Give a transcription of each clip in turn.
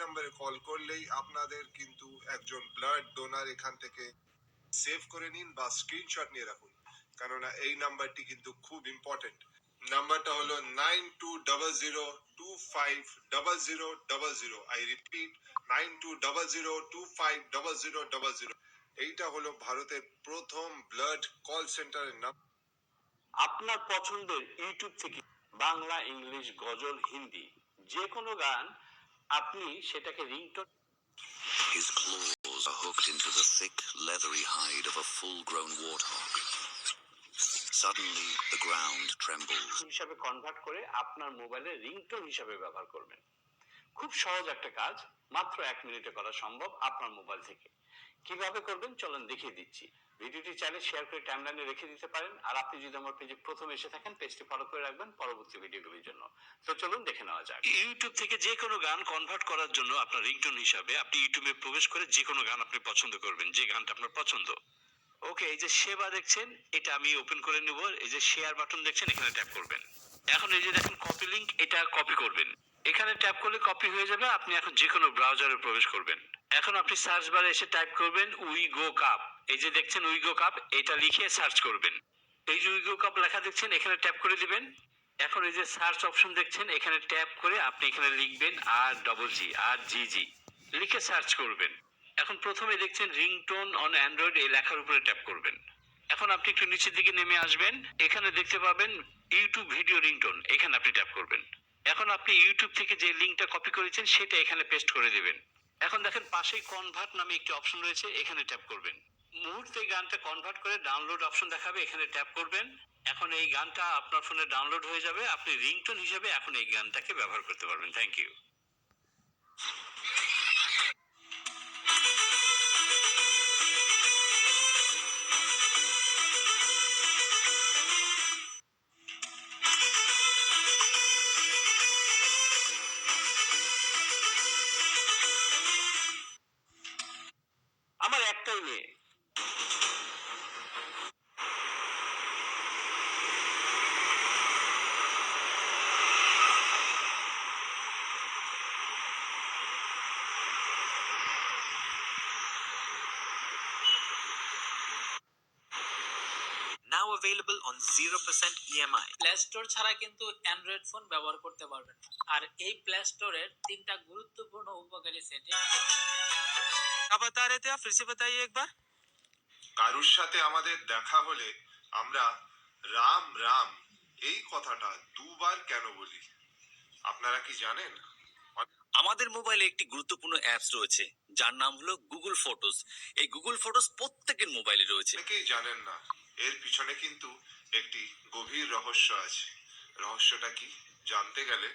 নাম্বারে কল করলেই আপনাদের কিন্তু একজন ব্লাড ডোনার এখান থেকে সেভ করে নিন বা স্ক্রিনশট নিয়ে রাখুন, কেননা এই নাম্বারটি কিন্তু খুব ইম্পর্টেন্ট। নাম্বারটা হলো 9200250000। I repeat, 9200250000। এইটা হলো ভারতের প্রথম ব্লাড কল সেন্টারের নাম। আপনার পছন্দের ইউটিউব থেকে বাংলা, ইংলিশ, গজল, হিন্দি যে কোনো গান আপনি সেটাকে ringtone. His claws are hooked into the thick, leathery hide of a full-grown warthog. Suddenly, the ground trembles. হিসাবে কনভার্ট করে আপনার মোবাইলে রিংটোন হিসাবে ব্যবহার করবেন। খুব সহজ একটা কাজ, মাত্র 1 মিনিটে করা সম্ভব আপনার মোবাইল থেকে। কিভাবে করবেন চলুন দেখিয়ে দিচ্ছি। ভিডিওটি চাইলে শেয়ার করে টাইমলাইনে রেখে দিতে পারেন, আর আপনি যদি আমার পেজে প্রথম এসে থাকেন পেজটি ফলো করে রাখবেন পরবর্তী ভিডিওগুলির জন্য। তো চলুন দেখে নেওয়া যাক। ইউটিউব থেকে যে কোনো গান কনভার্ট করার জন্য আপনার রিংটোন হিসাবে আপনি ইউটিউবে প্রবেশ করে যে কোনো গান আপনি পছন্দ করবেন, যে গানটা আপনার পছন্দ। ওকে, এই যে সেবা দেখছেন, এটা আমি ওপেন করে নেব। এই যে শেয়ার বাটন দেখছেন, এখানে ট্যাপ করবেন। এখন এই যে দেখেন কপি লিংক, এটা কপি করবেন। এখানে ট্যাপ করলে কপি হয়ে যাবে। আপনি এখন যে কোনো ব্রাউজারে প্রবেশ করবেন। এখন আপনি সার্চ বারে এসে টাইপ করবেন উইগো কাপ। এই যে দেখছেন উইগো কাপ, এটা লিখে সার্চ করবেন। এই যে উইগো কাপ লেখা দেখছেন, এখানে ট্যাপ করে দিবেন। এখন এই যে সার্চ অপশন দেখছেন, এখানে ট্যাপ করে আপনি এখানে লিখবেন RGG লিখে সার্চ করবেন। এখন প্রথমে দেখছেন রিংটোন অন অ্যান্ড্রয়েড, এই লেখার উপরে ট্যাপ করবেন। এখন আপনি একটু নিচের দিকে নেমে আসবেন, এখানে দেখতে পাবেন ইউটিউব ভিডিও রিংটোন, এখানে আপনি ট্যাপ করবেন। এখন আপনি ইউটিউব থেকে যে লিংকটা কপি করেছেন সেটা এখানে পেস্ট করে দিবেন। এখন দেখেন পাশেই কনভার্ট নামে একটি অপশন রয়েছে, এখানে ট্যাপ করবেন। মুহূর্তে গানটা কনভার্ট করে ডাউনলোড অপশন দেখাবে, এখানে ট্যাপ করবেন। এখন এই গানটা আপনার ফোনে ডাউনলোড হয়ে যাবে। আপনি রিংটোন হিসেবে এখন এই গানটাকে ব্যবহার করতে পারবেন। Thank you. আমার একটাই মেয়ে, Now available on 0% EMI. Play Store ছাড়া কিন্তু অ্যান্ড্রয়েড ফোন ব্যবহার করতে পারবেন। আর এই প্লে স্টোরের 3টা গুরুত্বপূর্ণ উপকারী সেটিং। क्या बता रहे थे आप, फिर से बताइए एक बार। কারুর সাথে আমাদের দেখা হলে আমরা রাম রাম এই কথাটা দুবার কেন বলি আপনারা কি জানেন? আমাদের মোবাইলে একটি গুরুত্বপূর্ণ অ্যাপস রয়েছে যার নাম হলো গুগল ফটোস। এই গুগল ফটোস প্রত্যেকের মোবাইলে রয়েছে। অনেকেই জানেন না, এর পিছনে কিন্তু একটি গভীর রহস্য আছে। রহস্যটা কি জানতে গেলে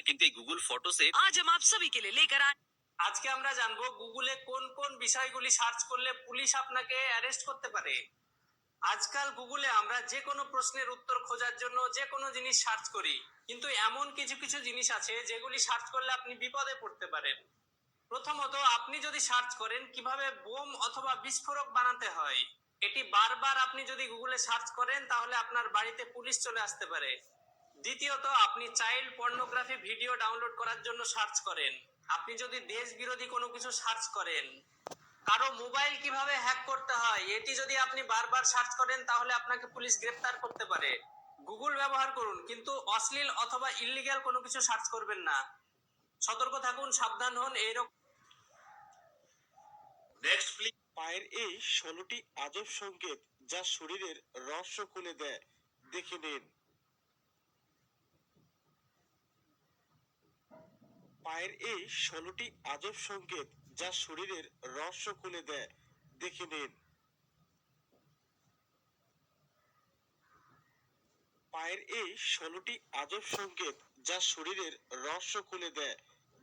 কিন্তু এই গুগল ফটোসে आज हम आप सभी के लिए लेकर आए। আজকে আমরা জানবো গুগলে কোন কোন বিষয়গুলি সার্চ করলে পুলিশ আপনাকে অ্যারেস্ট করতে পারে। আজকাল গুগলে আমরা যে কোনো প্রশ্নের উত্তর খোঁজার জন্য যে কোনো জিনিস সার্চ করি, কিন্তু এমন কিছু কিছু জিনিস আছে যেগুলি সার্চ করলে আপনি বিপদে পড়তে পারেন। প্রথমত, আপনি যদি সার্চ করেন কিভাবে বোম অথবা বিস্ফোরক বানাতে হয়, এটি বারবার আপনি যদি গুগলে সার্চ করেন তাহলে আপনার বাড়িতে পুলিশ চলে আসতে পারে। দ্বিতীয়ত, আপনি চাইল্ড পর্নোগ্রাফি ভিডিও ডাউনলোড করার জন্য সার্চ করেন, আপনি যদি দেশ বিরোধী কোনো কিছু সার্চ করেন, কারো মোবাইল কিভাবে হ্যাক করতে হয় এটি যদি আপনি বারবার সার্চ করেন তাহলে আপনাকে পুলিশ গ্রেফতার করতে পারে। গুগল ব্যবহার করুন, কিন্তু অশ্লীল অথবা ইল্লিগ্যাল কোনো কিছু সার্চ করবেন না। সতর্ক থাকুন, সাবধান হন। এইরকম নেক্সট প্লিজ। পায়ের এই 16টি আজব সংকেত যা শরীরের রহস্য খুলে দেয়, দেখে নিন। পায়ের এই 16টি আজব সংকেত যা শরীরের রহস্য খুলে দেয়, দেখে নিন। পায়ের এই 16টি আজব সংকেত যা শরীরের রহস্য খুলে দেয়,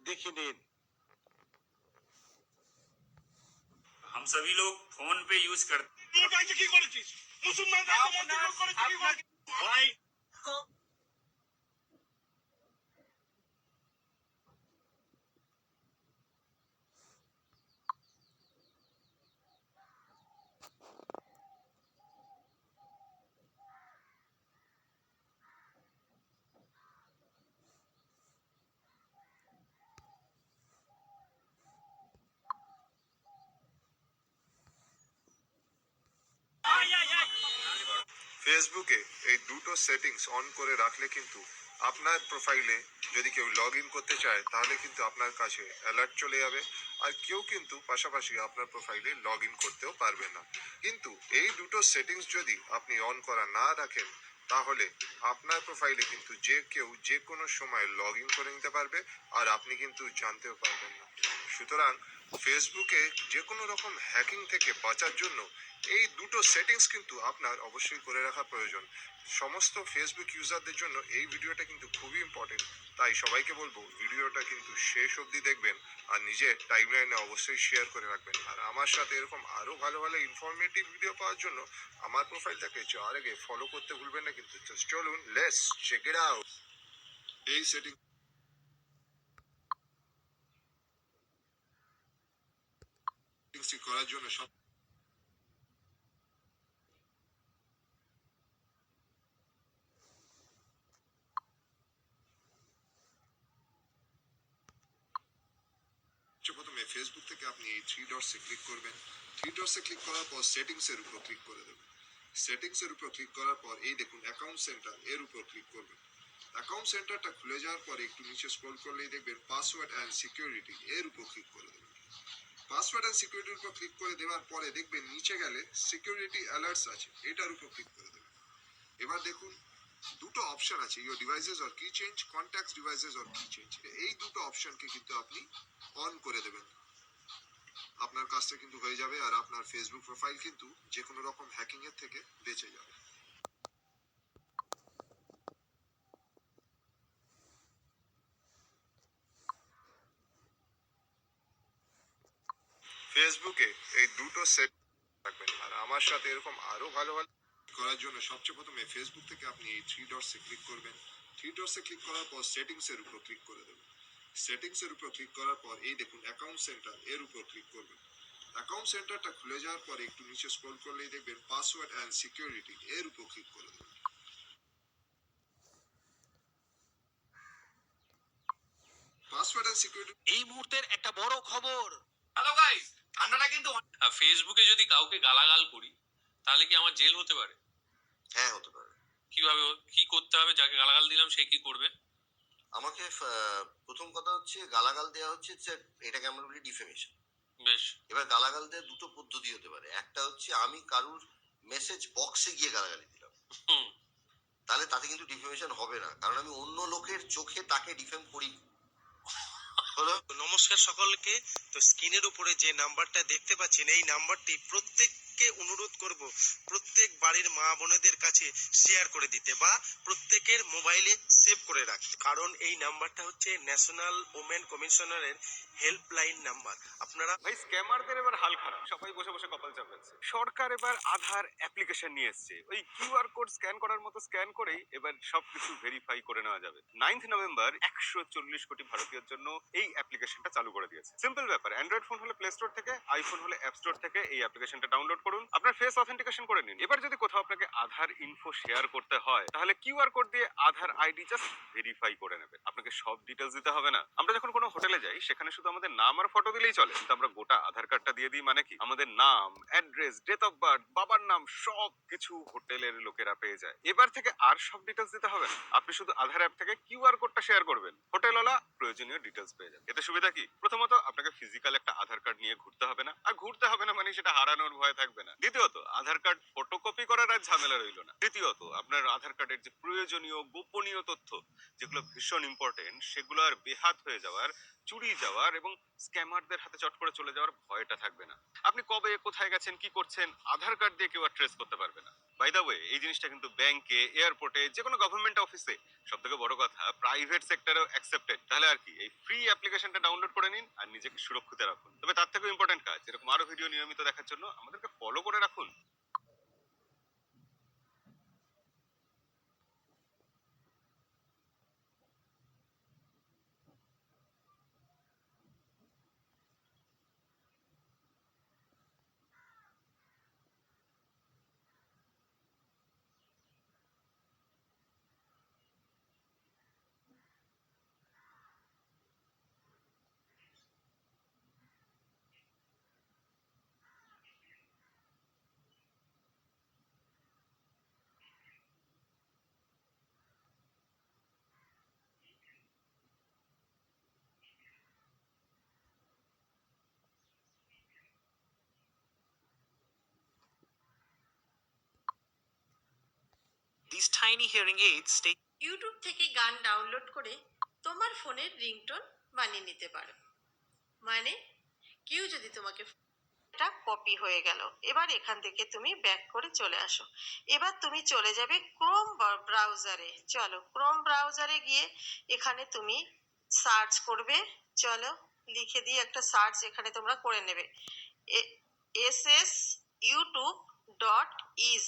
দেখে নিন। हम सभी लोग फोन पे यूज करते भाई। ফেসবুকে এই দুটো সেটিংস অন করে রাখলে কিন্তু আপনার প্রোফাইলে যদি কেউ লগ ইন করতে চায় তাহলে কিন্তু আপনার কাছে অ্যালার্ট চলে যাবে, আর কেউ কিন্তু পাশাপাশি আপনার প্রোফাইলে লগ ইন করতেও পারবে না। কিন্তু এই দুটো সেটিংস যদি আপনি অন করা না রাখেন তাহলে আপনার প্রোফাইলে কিন্তু যে কেউ যে কোনো সময় লগ ইন করে নিতে পারবে, আর আপনি কিন্তু জানতেও পারবেন না। সুতরাং ফেসবুকে যে কোনো রকম হ্যাকিং থেকে বাঁচার জন্য এই দুটো সেটিংস কিন্তু আপনার অবশ্যই করে রাখা প্রয়োজন। সমস্ত ফেসবুক ইউজারদের জন্য এই ভিডিওটা কিন্তু খুবই ইম্পর্টেন্ট, তাই সবাইকে বলবো ভিডিওটা কিন্তু শেষ অবধি দেখবেন আর নিজের টাইমলাইনে অবশ্যই শেয়ার করে রাখবেন। আর আমার সাথে এরকম আরো ভালো ভালো ইনফরমেটিভ ভিডিও পাওয়ার জন্য আমার প্রোফাইলটাকে যাওয়ার আগে ফলো করতে ভুলবেন না কিন্তু। চলুন লেটস চেক ইট আউট। এই সেটিং করার জন্য প্রথমে ফেসবুক থেকে আপনি এই থ্রি ডটসে ক্লিক করবেন। থ্রি ডটসে ক্লিক করার পর সেটিংস এর উপর ক্লিক করে দেবেন। সেটিংস এর উপর ক্লিক করার পর এই দেখুন অ্যাকাউন্ট সেন্টার, এর উপর ক্লিক করবেন। অ্যাকাউন্ট সেন্টারটা খুলে যাওয়ার পরে একটু নিচে স্ক্রল করলেই দেখবেন পাসওয়ার্ড অ্যান্ড সিকিউরিটি, এর উপর ক্লিক করে দেবেন। পাসওয়ার্ড অ্যান্ড সিকিউরিটির উপর ক্লিক করে দেওয়ার পরে দেখবেন নিচে গেলে সিকিউরিটি অ্যালার্টস আছে, এটার উপর ক্লিক করে দেবেন। এবার দেখুন দুটো অপশন আছে, ইওর ডিভাইসেস অর কি চেঞ্জ, কন্ট্যাক্টস ডিভাইসেস অর কি চেঞ্জ। এই দুটো অপশনকে কিন্তু আপনি অন করে দেবেন। আপনার কাজটা কিন্তু হয়ে যাবে আর আপনার ফেসবুক প্রোফাইল কিন্তু যে কোনো রকম হ্যাকিং এর থেকে বেঁচে যাবে। ফেসবুকে এই দুটো সেট রাখবেন আর আমার সাথে এরকম আরো ভালো ভালো করার জন্য সবচেয়ে প্রথমে ফেসবুক থেকে আপনি এই থ্রি ডটসে ক্লিক করবেন। থ্রি ডটসে ক্লিক করার পর সেটিংস এর উপর ক্লিক করে দেবেন। সেটিংস এর উপর ক্লিক করার পর এই দেখুন অ্যাকাউন্ট সেন্টার, এর উপর ক্লিক করবেন। অ্যাকাউন্ট সেন্টারটা খুলে যাওয়ার পরে একটু নিচে স্ক্রল করলেই দেখবেন পাসওয়ার্ড অ্যান্ড সিকিউরিটি, এর উপর ক্লিক করে দেবেন। পাসওয়ার্ড অ্যান্ড সিকিউরিটি এই মুহূর্তের একটা বড় খবর। হ্যালো গাইস, ঠান্ডাটা কিন্তু ফেসবুকে যদি কাউকে গালাগাল করি তাহলে কি আমার জেল হতে পারে? হ্যাঁ, হতে পারে। কিভাবে কি করতে হবে? যাকে গালাগাল দিলাম সে কি করবে? আমাকে প্রথম কথা হচ্ছে গালাগাল দেওয়া হচ্ছে যে এটাকে আমরা বলি ডিফেমেশন। বেশ। এবার গালাগাল দেওয়ার দুটো পদ্ধতি হতে পারে। একটা হচ্ছে আমি কারুর মেসেজ বক্সে গিয়ে গালাগালি দিলাম, হুম। তাহলে তাতে কিন্তু ডিফেমেশন হবে না, কারণ আমি অন্য লোকের চোখে তাকে ডিফেম করি। হলো। নমস্কার সকলকে। তো স্ক্রিনের উপরে যে নাম্বারটা দেখতে পাচ্ছেন এই নাম্বারটি প্রত্যেককে অনুরোধ করব প্রত্যেক বাড়ির মা বোনেদের কাছে শেয়ার করে দিতে বা প্রত্যেকের মোবাইলে সেভ করে রাখতে, কারণ এই নাম্বারটা হচ্ছে ন্যাশনাল ওমেন কমিশনারের হেল্পলাইন নাম্বার। আপনারা ভাই স্ক্যামারদের এবার হাল খারাপ, সবাই বসে বসে কপাল চাপাচ্ছে। সরকার এবার আধার অ্যাপ্লিকেশন নিয়ে এসেছে, ওই কিউআর কোড স্ক্যান করার মতো স্ক্যান করেই এবার সবকিছু ভেরিফাই করে নেওয়া যাবে। 9th নভেম্বর 140 কোটি ভারতীয়ের জন্য এই অ্যাপ্লিকেশনটা চালু করে দিয়েছে। সিম্পল ব্যাপার, অ্যান্ড্রয়েড ফোন হলে প্লে স্টোর থেকে, আইফোন হলে অ্যাপ স্টোর থেকে এই অ্যাপ্লিকেশনটা ডাউনলোড করুন, আপনার ফেস অথেন্টিকেশন করে নিন। এবার যদি কোথাও আপনাকে আধার ইনফো শেয়ার করতে হয় তাহলে কিউআর কোড দিয়ে আধার আইডি জাস্ট ভেরিফাই করে নেবে, আপনাকে সব ডিটেলস দিতে হবে না। আমরা যখন কোনো হোটেলে যাই সেখানে শুধু আমাদের নাম আর ফটো দিলেই চলে, কিন্তু আমরা গোটা আধার কার্ডটা দিয়ে দিই। মানে কি, আমাদের নাম, অ্যাড্রেস, ডেট অফ বার্থ, বাবার নাম, সব কিছু হোটেলের লোকেরা পেয়ে যায়। এবার থেকে আর সব ডিটেলস দিতে হবে না, আপনি শুধু আধার অ্যাপ থেকে কিউআর কোডটা শেয়ার করবেন, হোটেলওয়ালা প্রয়োজনীয় ডিটেলস পেয়ে যাবে। এতে সুবিধা কি, প্রথমত আপনাকে ফিজিক্যাল একটা আধার কার্ড নিয়ে ঘুরতে হবে না, আর ঘুরতে হবে না মানে সেটা হারানোর ভয় থাকবে না। দ্বিতীয়ত আধার কার্ড ফটোকপি করার আর ঝামেলা রইলো না। তৃতীয়ত আপনার আধার কার্ডের যে প্রয়োজনীয় গোপনীয় তথ্য যেগুলো ভীষণ ইম্পর্টেন্ট সেগুলো আর বেহাত হয়ে যাওয়ার, চুরি যাওয়ার এবং স্ক্যামারদের হাতে চট করে চলে যাওয়ার ভয়টা থাকবে না। আপনি কবে কোথায় গেছেন, কি করছেন, আধার কার্ড দিয়ে কেউ আর ট্রেস করতে পারবে না। বাই দা ওয়ে, এই জিনিসটা কিন্তু ব্যাংকে, এয়ারপোর্টে, যে কোনো গভর্নমেন্ট অফিসে, সব থেকে বড় কথা প্রাইভেট সেক্টরেও অ্যাকসেপ্টেড। তাহলে আর কি, এই ফ্রি অ্যাপ্লিকেশনটা ডাউনলোড করে নিন আর নিজেকে সুরক্ষিত রাখুন। তবে তার থেকেও ইম্পর্টেন্ট কাজ, এরকম আরো ভিডিও নিয়মিত দেখার জন্য আমাদেরকে ফলো করে রাখুন। These tiny hearing aids stay YouTube থেকে গান ডাউনলোড করে তোমার ফোনের রিংটোন বানিয়ে নিতে পারো। মানে কেউ যদি তোমাকে, এটা কপি হয়ে গেল। এবার এখান থেকে তুমি ব্যাক করে চলে আসো। এবার তুমি চলে যাবে ক্রোম ব্রাউজারে। চলো ক্রোম ব্রাউজারে গিয়ে এখানে তুমি সার্চ করবে। চলো লিখে দিয়ে একটা সার্চ এখানে তোমরা করে নেবে, এসএস ইউটিউব ডট ইজ,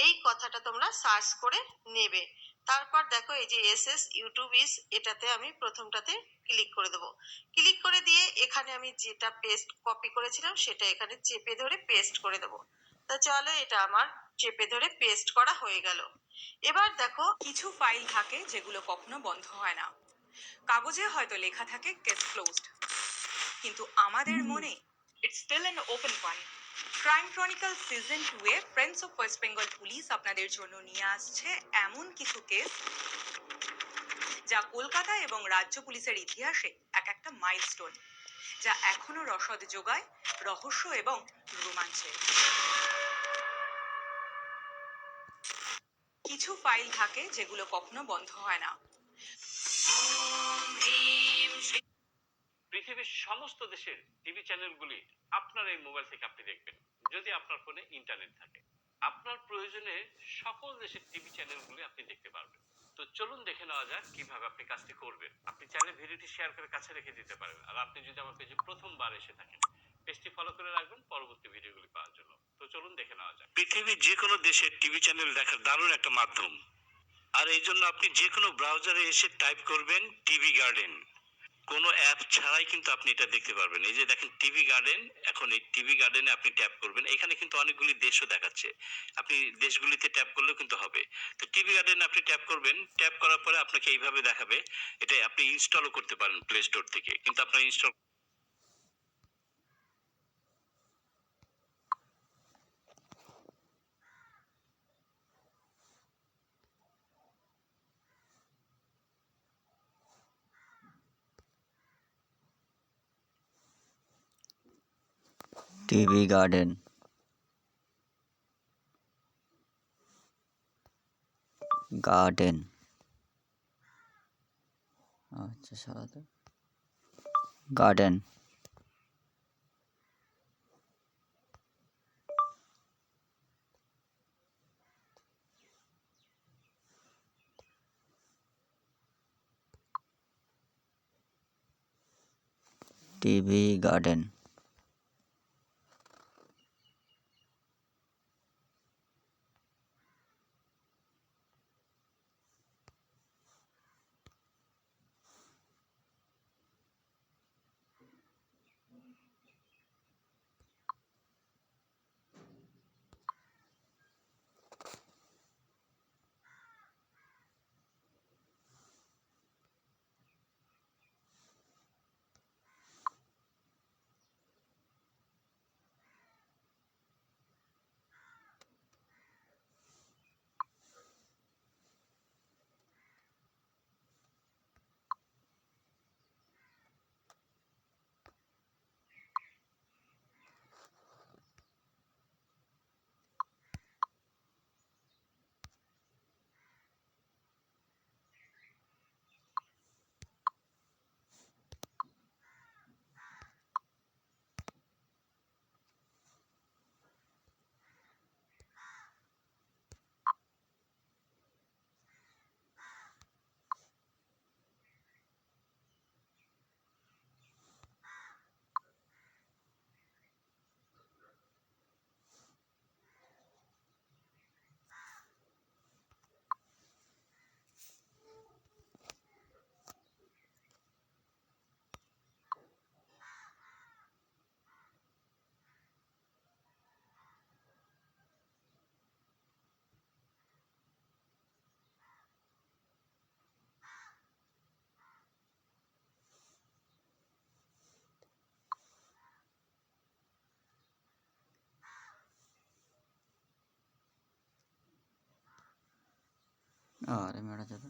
এই কথাটা তোমরা সার্চ করে নেবে। তারপর দেখো এই যে এসএস ইউটিউব ইজ, এটাতে আমি প্রথমটাতে ক্লিক করে দেবো। ক্লিক করে দিয়ে এখানে আমি যেটা পেস্ট কপি করেছিলাম সেটা এখানে চেপে ধরে পেস্ট করে দেবো। তো চলো এটা আমার চেপে ধরে পেস্ট করা হয়ে গেল। এবার দেখো কিছু ফাইল থাকে যেগুলো কখনো বন্ধ হয় না। কাগজে হয়তো লেখা থাকে কেস ক্লোজড, কিন্তু আমাদের মনে it's still an open one. Crime chronicle season 2 এ friends of West Bengal police আপনাদের জন্য নিয়ে আসছে এমন কিছু কেস যা কলকাতা এবং রাজ্য পুলিশের ইতিহাসে এক একটা মাইলস্টোন, যা এখনো রসদ যোগায় রহস্য এবং রোমাঞ্চে। কিছু ফাইল থাকে যেগুলো কখনো বন্ধ হয় না। পৃথিবীর সমস্ত দেশের টিভি চ্যানেলগুলি আপনার এই মোবাইল থেকে আপনি দেখবেন, যদি আপনার ফোনে ইন্টারনেট থাকে। আপনার প্রয়োজনে সকল দেশের টিভি চ্যানেলগুলি আপনি দেখতে পারবেন। তো চলুন দেখে নেওয়া যাক কিভাবে আপনি কাজটি করবেন। আপনি চাইলে ভিডিওটি শেয়ার করে কাছে রেখে দিতে পারেন। আর আপনি যদি আমার পেজে প্রথমবার এসে থাকেন, পেজটি ফলো করে রাখবেন পরবর্তী ভিডিওগুলি পাওয়ার জন্য। তো চলুন দেখে নেওয়া যাক। পৃথিবীর যে কোনো দেশের টিভি চ্যানেল দেখার দারুণ একটা মাধ্যম, আর এই জন্য আপনি যে কোনো ব্রাউজারে এসে টাইপ করবেন টিভি গার্ডেন। কোনো অ্যাপ ছাড়াই কিন্তু আপনি এটা দেখতে পারবেন। এই যে দেখেন টিভি গার্ডেন, এখন এই টিভি গার্ডেনে আপনি ট্যাপ করবেন। এখানে কিন্তু অনেকগুলি দেশও দেখাচ্ছে, আপনি দেশগুলিতে ট্যাপ করলেও কিন্তু হবে। তো টিভি গার্ডেনে আপনি ট্যাপ করবেন, ট্যাপ করার পরে আপনাকে এইভাবে দেখাবে। এটা আপনি ইনস্টলও করতে পারেন প্লে স্টোর থেকে, কিন্তু আপনার ইনস্টল টিভি গার্ডেন, গার্ডেন, আচ্ছা সারাতে গার্ডেন। TV garden. আরে মেরা যাবে।